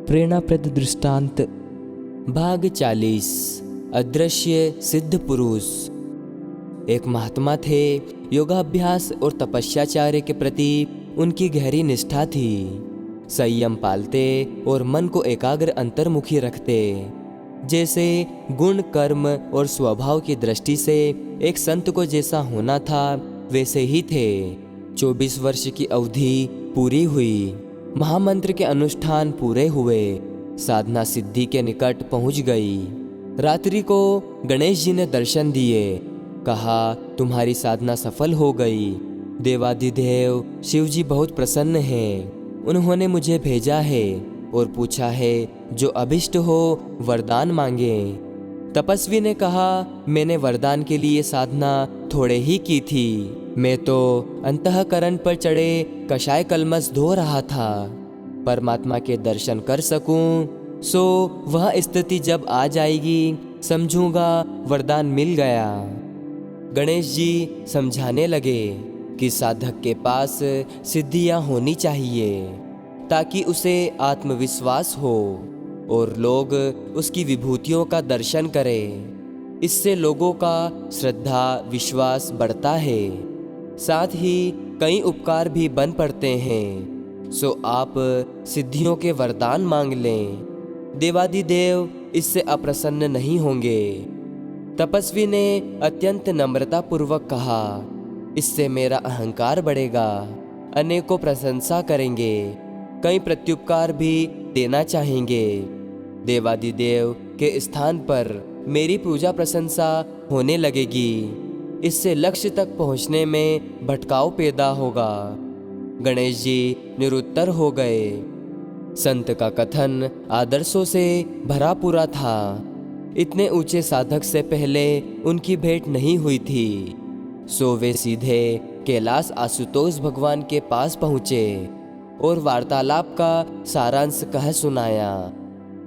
प्रेरणाप्रद दृष्टांत। भाग 40। अदृश्य सिद्ध पुरुष। एक महात्मा थे। योगाभ्यास और तपस्याचार्य के प्रति उनकी गहरी निष्ठा थी। संयम पालते और मन को एकाग्र अंतर्मुखी रखते। जैसे गुण, कर्म और स्वभाव की दृष्टि से एक संत को जैसा होना था वैसे ही थे। 24 वर्ष की अवधि पूरी हुई। महामंत्र के अनुष्ठान पूरे हुए। साधना सिद्धि के निकट पहुंच गई। रात्रि को गणेश जी ने दर्शन दिए। कहा, तुम्हारी साधना सफल हो गई। देवाधिदेव शिव जी बहुत प्रसन्न हैं। उन्होंने मुझे भेजा है और पूछा है जो अभिष्ट हो वरदान मांगे। तपस्वी ने कहा, मैंने वरदान के लिए साधना थोड़े ही की थी। मैं तो अंतःकरण पर चढ़े कषाय कलमस धो रहा था। परमात्मा के दर्शन कर सकूं सो वह स्थिति जब आ जाएगी समझूंगा वरदान मिल गया। गणेश जी समझाने लगे कि साधक के पास सिद्धियां होनी चाहिए ताकि उसे आत्मविश्वास हो और लोग उसकी विभूतियों का दर्शन करें। इससे लोगों का श्रद्धा विश्वास बढ़ता है। साथ ही कई उपकार भी बन पड़ते हैं। सो आप सिद्धियों के वरदान मांग लें। देवाधिदेव इससे अप्रसन्न नहीं होंगे। तपस्वी ने अत्यंत नम्रता पूर्वक कहा, इससे मेरा अहंकार बढ़ेगा। अनेकों प्रशंसा करेंगे। कई प्रत्युपकार भी देना चाहेंगे। देवाधिदेव के स्थान पर मेरी पूजा प्रशंसा होने लगेगी। इससे लक्ष्य तक पहुंचने में भटकाव पैदा होगा। गणेश जी निरुत्तर हो गए। संत का कथन आदर्शों से भरा पूरा था। इतने ऊंचे साधक से पहले उनकी भेंट नहीं हुई थी। सो वे सीधे कैलाश आशुतोष भगवान के पास पहुँचे और वार्तालाप का सारांश कह सुनाया।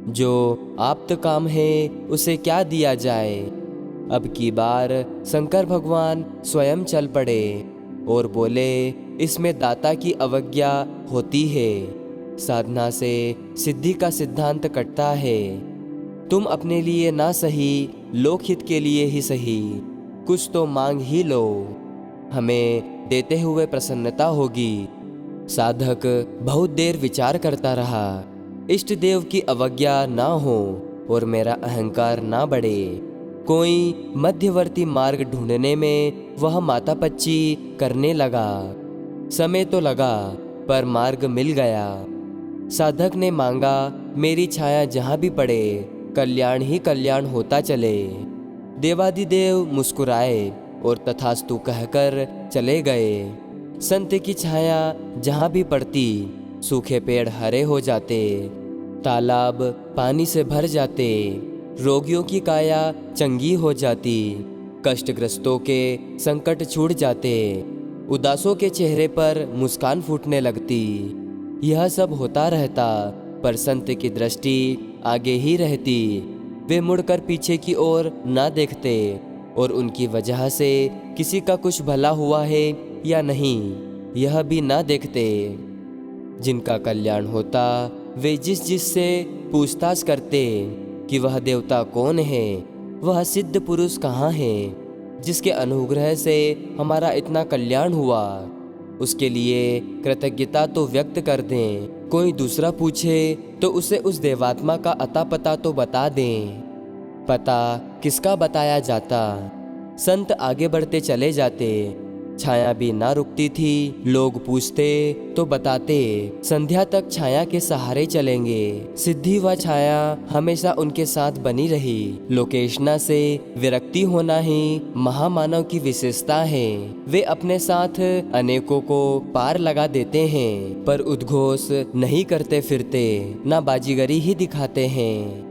जो आप्त काम है उसे क्या दिया जाए। अब की बार शंकर भगवान स्वयं चल पड़े और बोले, इसमें दाता की अवज्ञा होती है। साधना से सिद्धि का सिद्धांत कटता है। तुम अपने लिए ना सही लोकहित के लिए ही सही कुछ तो मांग ही लो। हमें देते हुए प्रसन्नता होगी। साधक बहुत देर विचार करता रहा। इष्ट देव की अवज्ञा ना हो और मेरा अहंकार ना बढ़े। कोई मध्यवर्ती मार्ग ढूंढने में वह मातापच्ची करने लगा। समय तो लगा पर मार्ग मिल गया। साधक ने मांगा, मेरी छाया जहाँ भी पड़े कल्याण ही कल्याण होता चले। देवाधिदेव मुस्कुराए और तथास्तु कहकर चले गए। संत की छाया जहाँ भी पड़ती सूखे पेड़ हरे हो जाते, तालाब पानी से भर जाते, रोगियों की काया चंगी हो जाती, कष्टग्रस्तों के संकट छूट जाते, उदासों के चेहरे पर मुस्कान फूटने लगती। यह सब होता रहता पर संत की दृष्टि आगे ही रहती। वे मुड़कर पीछे की ओर ना देखते और उनकी वजह से किसी का कुछ भला हुआ है या नहीं यह भी ना देखते। जिनका कल्याण होता वे जिस से पूछताछ करते कि वह देवता कौन है, वह सिद्ध पुरुष कहाँ है, जिसके अनुग्रह से हमारा इतना कल्याण हुआ। उसके लिए कृतज्ञता तो व्यक्त कर दें। कोई दूसरा पूछे तो उसे उस देवात्मा का अता पता तो बता दें। पता किसका बताया जाता। संत आगे बढ़ते चले जाते। छाया भी ना रुकती थी। लोग पूछते तो बताते। संध्या तक छाया के सहारे चलेंगे। सिद्धि व छाया हमेशा उनके साथ बनी रही। लोकेशना से विरक्ति होना ही महामानव की विशेषता है। वे अपने साथ अनेकों को पार लगा देते हैं पर उद्घोष नहीं करते फिरते, ना बाजीगरी ही दिखाते हैं।